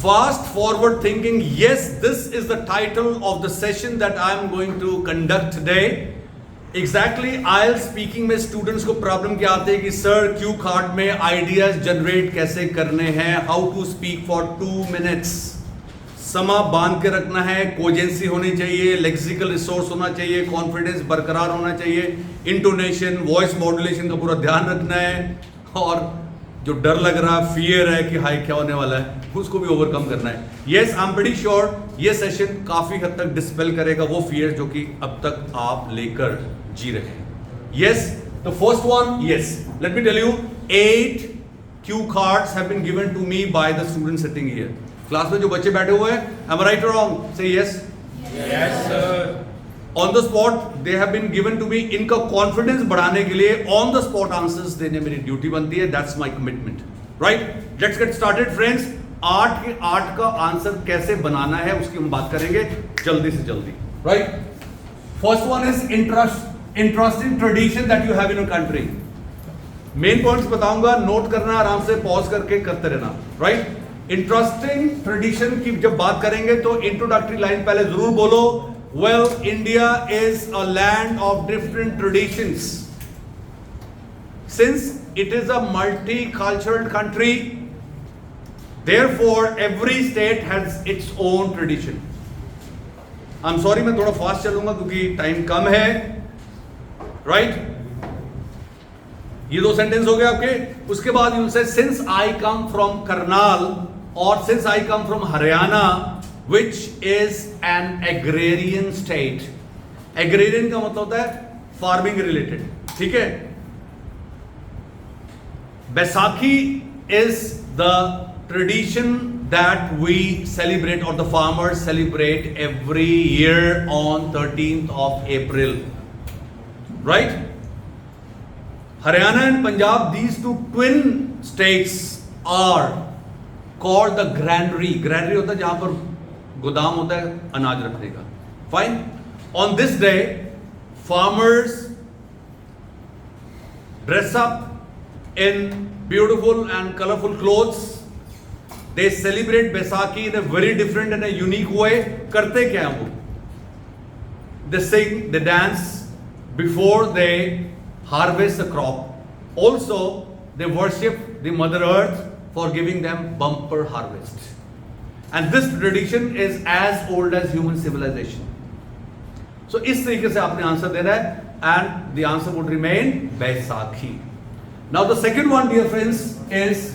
Fast forward thinking. Yes, this is the title of the session that I am going to conduct today. Exactly, IELTS speaking में students को problem क्या आते हैं कि sir Q card में ideas generate कैसे करने हैं, how to speak for 2 minutes, समा बांध के रखना है, कोजेंसी होनी चाहिए, लेक्सिकल रिसोर्स होना चाहिए, कॉन्फिडेंस बरकरार होना चाहिए, इंटोनेशन, वॉइस मॉड्यूलेशन का पूरा ध्यान रखना है, और जो डर लग रहा है, फियर है कि हाई क्या होने वाला है, उसको भी ओवरकम करना है. Yes, I am pretty sure ये सेशन काफी हद तक डिस्पेल करेगा वो फियर जो कि अब तक आप लेकर जी रहे हैं. Yes, the first one, yes, let me tell you, 8 Q cards have been given to me by the student sitting here. Class में जो बच्चे बैठे हुए हैं, am I right or wrong? Say yes. Yes, sir. On the spot they have been given to me. इनका confidence बढ़ाने के लिए on the spot आंसर्स देने मेरी ड्यूटी बनती है. That's my commitment. Right? Let's get started, friends. 8 के 8 का आंसर कैसे बनाना है उसकी हम बात करेंगे जल्दी से जल्दी. Right? First one is interesting tradition that you have in your country. Main points बताऊंगा, नोट करना, आराम से पॉज करके करते रहना. राइट? इंटरेस्टिंग ट्रेडिशन की जब बात करेंगे तो इंट्रोडक्टरी लाइन पहले जरूर बोलो. Well, India is a land of different traditions. Since it is a multi cultural country, therefore every state has its own tradition. I am sorry, मैं थोड़ा फास्ट चलूंगा क्योंकि टाइम कम है. राइट? ये 2 सेंटेंस हो गए आपके. उसके बाद यू से since I come from Karnal और since I come from Haryana which is an agrarian state. Agrarian का मतलब होता है फार्मिंग रिलेटेड. ठीक है? Baisakhi is the tradition that we celebrate और the farmers celebrate every year on 13th of April. Right? Haryana and Punjab, these two twin states are called the granary. Granary होता है जहां पर गोदाम होता है अनाज रखने का. Fine. On this day, farmers dress up in beautiful and colorful clothes. They celebrate Baisakhi in a very different and a unique way. करते क्या हैं वो? They sing, they dance before they harvest the crop. Also, they worship the Mother Earth for giving them bumper harvest. And this tradition is as old as human civilization. So, इस तरीके से आपने answer देना है, and the answer would remain Baisakhi. Now, the second one, dear friends, is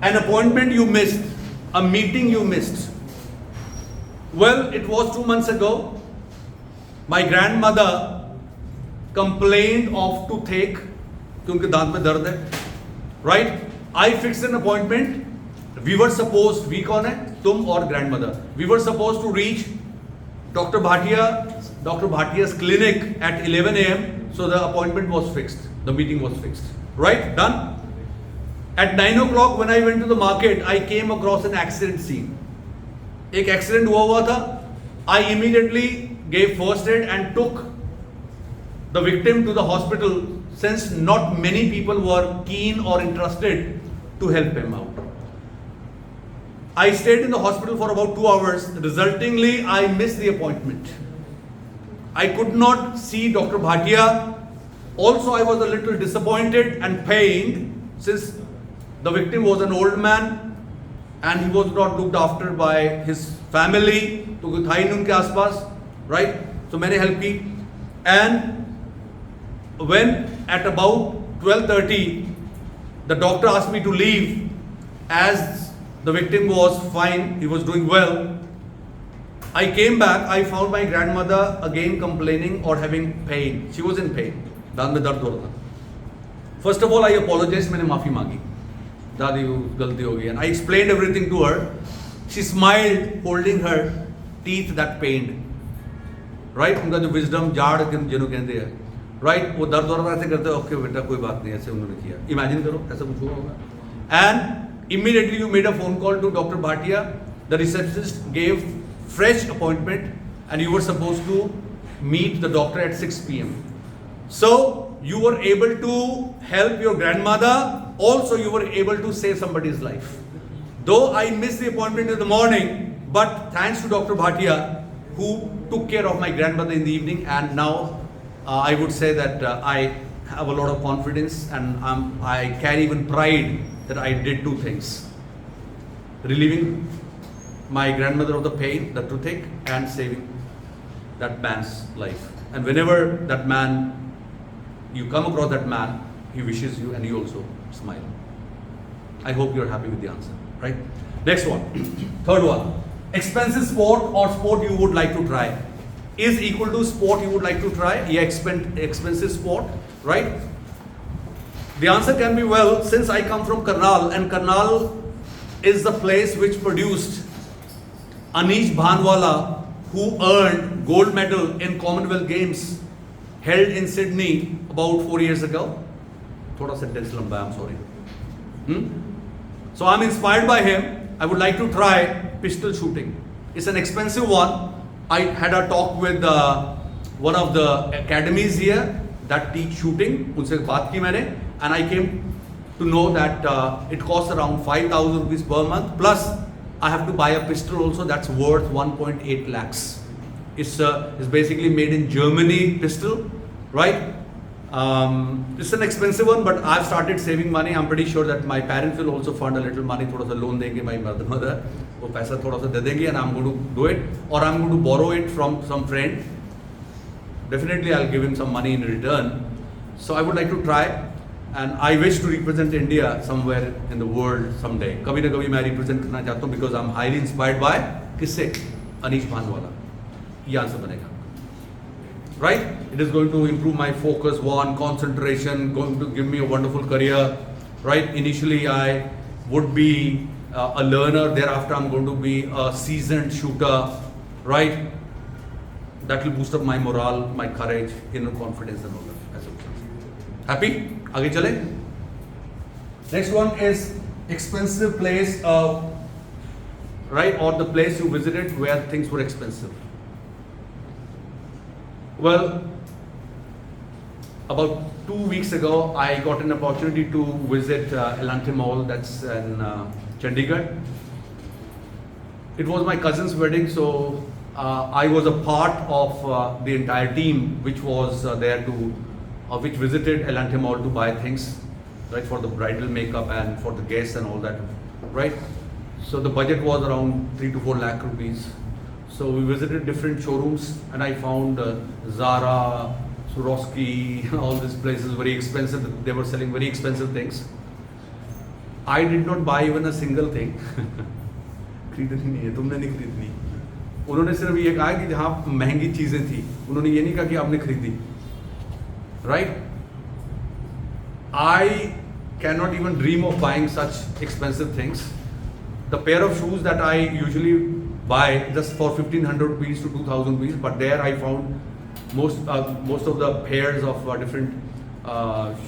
an appointment you missed, a meeting you missed. Well, it was 2 months ago. My grandmother complained of toothache क्योंकि दांत में दर्द है. Right? I fix an appointment. We were suppose, we कौन है? तुम और grandmother. We were suppose to reach doctor Bhatia's clinic at 11 a.m. so the appointment was fixed, the meeting was fixed. Right? Done. At 9 o'clock when I went to the market, I came across an accident scene. एक accident हुआ था. I immediately gave first aid and took the victim to the hospital since not many people were keen or interested to help him out. I stayed in the hospital for about 2 hours. Resultingly, I missed the appointment. I could not see Dr. Bhatia. Also, I was a little disappointed and pained since the victim was an old man and he was not looked after by his family. तो कोई था ही नहीं उनके आसपास. Right? So मैंने help की. And when at about 12:30 the doctor asked me to leave as the victim was fine, he was doing well. I came back, I found my grandmother again complaining or having pain. She was in pain. दांत में दर्द हो रहा था. First of all, I apologized. मैंने माफी मांगी. दादी गलती हो गई. And I explained everything to her. She smiled, holding her teeth that pained. Right? उनका जो wisdom जाड़ जिन्हों कहते हैं. राइट? वो दर्द और ऐसे करते ओके बेटा कोई बात नहीं, ऐसे उन्होंने किया. इमेजिन करो ऐसा कुछ हुआ होगा. And immediately you made a phone call to doctor Bhatia. The receptionist gave fresh appointment and you were suppose to meet the doctor at 6 p.m. So you were able to help your grandmother. Also you were able to save somebody's life. Though I missed the appointment in the morning, but thanks to Dr. Bhatia, who took care of my grandmother in the evening, and now I would say that I have a lot of confidence, and I carry even pride that I did two things: relieving my grandmother of the pain, the toothache, and saving that man's life. And whenever that man, you come across that man, he wishes you and you also smile. I hope you're happy with the answer, right? Next one, third one. Expensive sport or sport you would like to try is equal to sport you would like to try. Yeah, expensive sport, right? The answer can be, well, since I come from Karnal, and Karnal is the place which produced Anish Bhanwala, who earned gold medal in Commonwealth Games held in Sydney about 4 years ago. Thoda sentence lamba, I'm sorry. So I'm inspired by him. I would like to try pistol shooting. It's an expensive one. I had a talk with one of the academies here that teach shooting. Unse baat ki maine, and I came to know that it costs around 5,000 rupees per month. Plus, I have to buy a pistol also that's worth 1.8 lakhs. It's basically made in Germany pistol, right? It's an expensive one, but I've started saving money. I'm pretty sure that my parents will also fund a little money. थोड़ा सा loan देंगे my mother. वो पैसा थोड़ा सा दे देंगे, and I'm going to do it, or I'm going to borrow it from some friend. Definitely, I'll give him some money in return. So I would like to try, and I wish to represent India somewhere in the world someday. कभी ना कभी मैं represent करना चाहता हूँ, because I'm highly inspired by किससे? Anish Bhanwala. ये answer बनेगा. Right? It is going to improve my focus, concentration, going to give me a wonderful career. Right? Initially, I would be a learner. Thereafter, I'm going to be a seasoned shooter. Right? That will boost up my morale, my courage, inner confidence, and all that. Happy? Aage chale? Next one is expensive place, right? Or the place you visited where things were expensive. Well, about 2 weeks ago, I got an opportunity to visit Elante Mall, that's in Chandigarh. It was my cousin's wedding, so I was a part of the entire team which was there to, which visited Elante Mall to buy things, right, for the bridal makeup and for the guests and all that, right? So the budget was around 3 to 4 lakh rupees. So we visited different showrooms, and I found Zara, Swarovski, all these places very expensive. They were selling very expensive things. I did not buy even a single thing. खरीदनी नहीं है, तुमने नहीं खरीदनी. उन्होंने सिर्फ ये कहा कि जहाँ महंगी चीजें थी, उन्होंने ये नहीं कहा कि आपने खरीदी. Right? I cannot even dream of buying such expensive things. The pair of shoes that I usually buy just for 1,500 rupees to 2,000 rupees, but there I found most of the pairs of different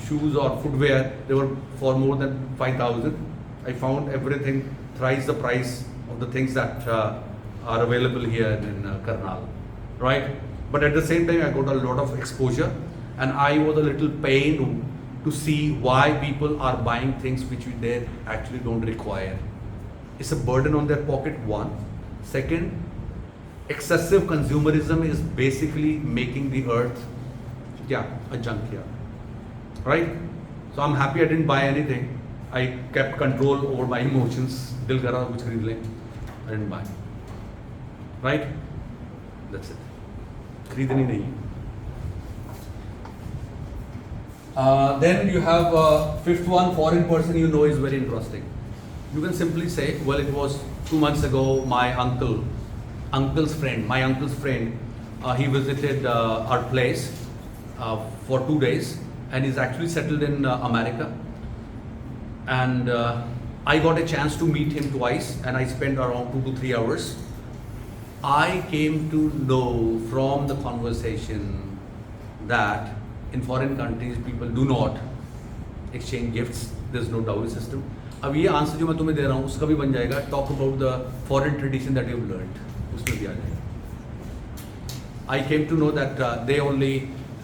shoes or footwear, they were for more than 5,000. I found everything thrice the price of the things that are available here in Karnal, right? But at the same time, I got a lot of exposure, and I was a little pained to see why people are buying things which they actually don't require. It's a burden on their pocket, one. Second, excessive consumerism is basically making the earth, a junkyard, right? So I'm happy I didn't buy anything. I kept control over my emotions. Dil kara kuch khareed le, I didn't buy. Right? That's it. Khareedni nahi. Then you have fifth one, foreign person you know is very interesting. You can simply say, well, it was 2 months ago, my uncle's friend, he visited our place for 2 days, and he's actually settled in America. And I got a chance to meet him twice, and I spent around 2 to 3 hours. I came to know from the conversation that in foreign countries people do not exchange gifts. There's no dowry system. अब ये answer जो मैं तुम्हें दे रहा हूँ उसका भी बन जाएगा. Talk about the foreign tradition that you have learned, उसमें भी आ जाएगा. I came to know that they only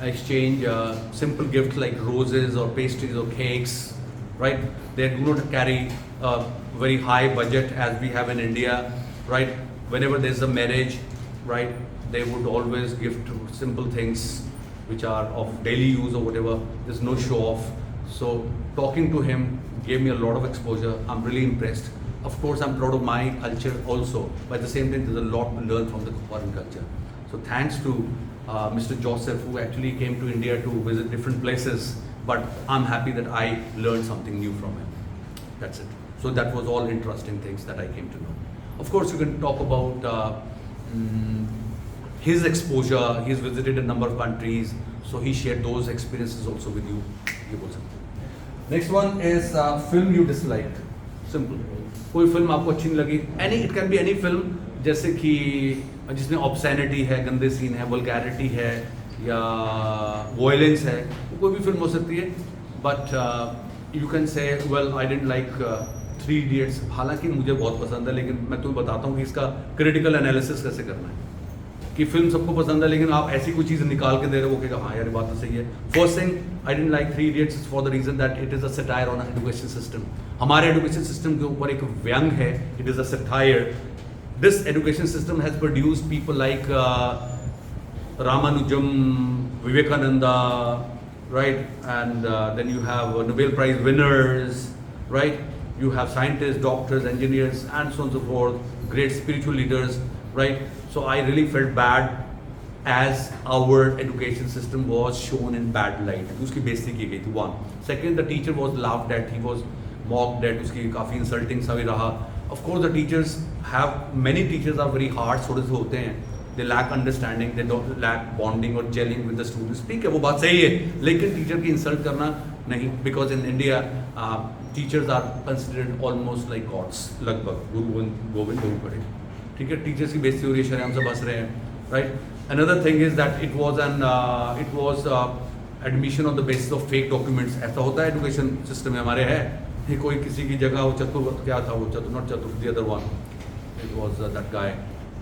exchange simple gifts like roses or pastries or cakes, right? They do not carry very high budget as we have in India, right? Whenever there's a marriage, right, they would always give to simple things which are of daily use or whatever. There's no show off. So talking to him gave me a lot of exposure. I'm really impressed. Of course, I'm proud of my culture also, but at the same time, there's a lot to learn from the foreign culture. So thanks to Mr. Joseph, who actually came to India to visit different places, but I'm happy that I learned something new from him. That's it. So that was all interesting things that I came to know. Of course, you can talk about his exposure. He's visited a number of countries, so he shared those experiences also with you. Next one is film you dislike. Simple. कोई film आपको अच्छी नहीं लगी, any it can be any film, जैसे कि जिसमें ऑब्सैनिटी है, गंदे सीन है, वल्गैरिटी है या वॉयलेंस है, कोई भी फिल्म हो सकती है. But you can say well I didn't like 3 Idiots. हालांकि मुझे बहुत पसंद है, लेकिन मैं तुम्हें बताता हूँ कि इसका क्रिटिकल एनालिसिस कैसे करना है. कि फिल्म सबको पसंद है, लेकिन आप ऐसी कोई चीज़ निकाल के दे रहे हो, वो कहेगा हाँ यार बात तो सही है. First thing, I didn't like 3 Idiots for the reason that it is a satire on education system. हमारे एजुकेशन सिस्टम के ऊपर एक व्यंग है. It is a satire. This education system has produce people like Ramanujam, Vivekananda, right? And then you have Nobel Prize winners, right? You have scientists, doctors, engineers, and so on and so forth, great spiritual leaders, right? So I really felt bad as our education system was shown in bad light. उसकी बेइज्जती की गई थी. One. Second, the teacher was laughed at, he was mocked at, उसकी काफ़ी insulting सा भी रहा. Of course, the teachers have, many teachers are very hard, थोड़े से होते हैं. They lack understanding, they don't lack bonding or gelling with the students. ठीक है, वो बात सही है, लेकिन टीचर की इंसल्ट करना नहीं, because in India teachers are considered almost like gods, लगभग गुरु गोविंद गुरु पढ़े. ठीक है, टीचर्स की बेइज्जती हो रही है, शर्म से बस रहे हैं, right? Another thing is that it was admission on the basis of fake documents. ऐसा होता है एजुकेशन सिस्टम में हमारे, है ये कोई किसी की जगह, वो चतुर क्या था, वो चतुर नॉट चतुर, the other one, it was that guy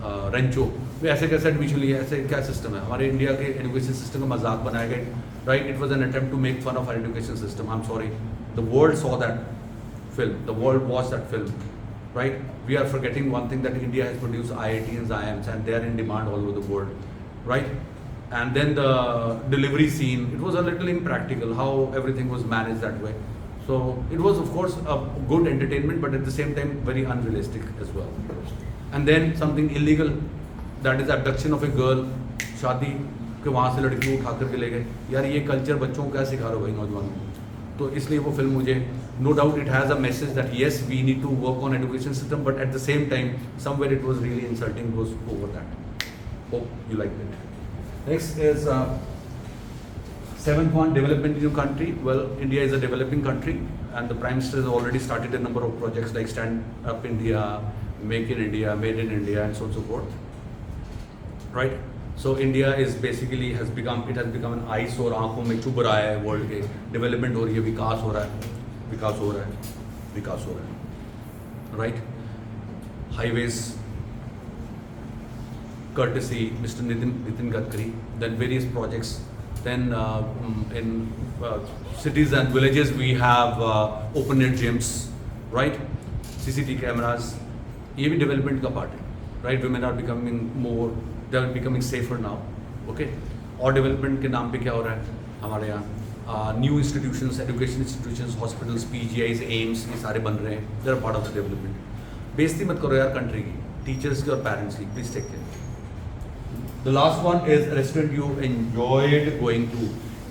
Rancho. ऐसे कैसे एडमिशन लिया, ऐसे क्या सिस्टम है हमारे इंडिया के एजुकेशन सिस्टम का मजाक बनाया गया, right? It was an attempt to make fun of our education system. I am sorry, the world saw that film, the world watched that film, right? We are forgetting one thing, that India has produced IITs, IIMs, and they are in demand all over the world, right? And then the delivery scene, it was a little impractical how everything was managed that way. So it was of course a good entertainment, but at the same time very unrealistic as well. And then something illegal, that is abduction of a girl. शादी के वहाँ से लड़की उठा करके ले गए. यार ये कल्चर बच्चों को क्या सिखा रहे हो भाई, नौजवानों को? तो इसलिए वो फिल्म मुझे, no doubt it has a message that yes we need to work on education system, but at the same time somewhere it was really insulting those over that. Hope you like it. Next is 7th one, development in your country. Well, India is a developing country, and the Prime Minister has already started a number of projects like Stand Up India, Make in India, Made in India, and so on and so forth, right? So India is basically has become an ice, और आँखों में चुभ रहा है world के. Development हो रही है, विकास हो रहा है, विकास हो रहा है, विकास हो रहा है, right? Highways courtesy Mr. Nitin Gadkari, then various projects. Then in cities and villages we have open air gyms, right? CCTV cameras. ये भी डेवलपमेंट का पार्ट है, right? women are becoming more, they are becoming safer now, okay? और development के नाम पे क्या हो रहा है हमारे यहाँ? New institutions, education institutions, hospitals, PGIs, AIIMS, ये सारे बन रहे हैं. They are part of the development. बेइज्जती मत करो यार कंट्री की, टीचर्स की और पेरेंट्स की. Please take care. The last one is restaurant you enjoyed going to.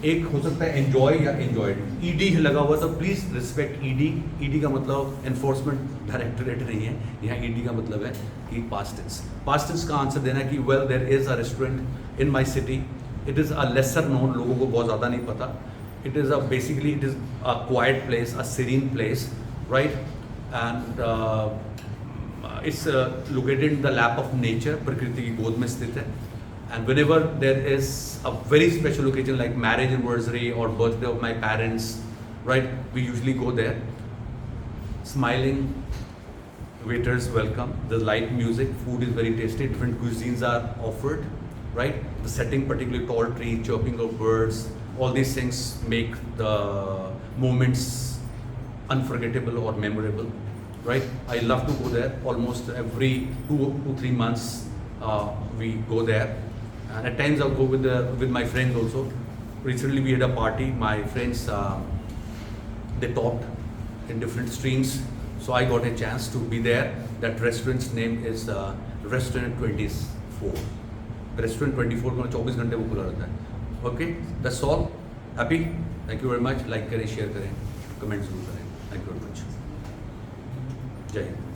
एक हो सकता है एंजॉय या एंजॉयड. ईडी लगा हुआ, तो प्लीज रिस्पेक्ट ईडी. ईडी का मतलब एनफोर्समेंट डायरेक्टोरेट नहीं है, यहाँ ईडी का मतलब है कि पास्ट टेंस. पास्ट टेंस का आंसर देना है कि well there is a restaurant in my city. It is a lesser known, लोगों को बहुत ज़्यादा नहीं पता. It is a basically it is a quiet place, a serene place, right? And it's located in the lap of nature. प्रकृति की गोद में स्थित है. And whenever there is a very special occasion like marriage anniversary or birthday of my parents, right, we usually go there. Smiling waiters welcome, the light music, food is very tasty, different cuisines are offered, right? The setting, particularly tall trees, chirping of birds, all these things make the moments unforgettable or memorable, right? I love to go there. Almost every 2-3 months we go there, and at times I'll go with my friends also. Recently we had a party. My friends they talked in different streams, so I got a chance to be there. That restaurant's name is Restaurant 24. Restaurant 24 का 24 घंटे वो खुला रहता है. Okay, that's all. Happy. Thank you very much. Like करें, share करें, comment जरूर करें. Thank you very much. जय हिंद.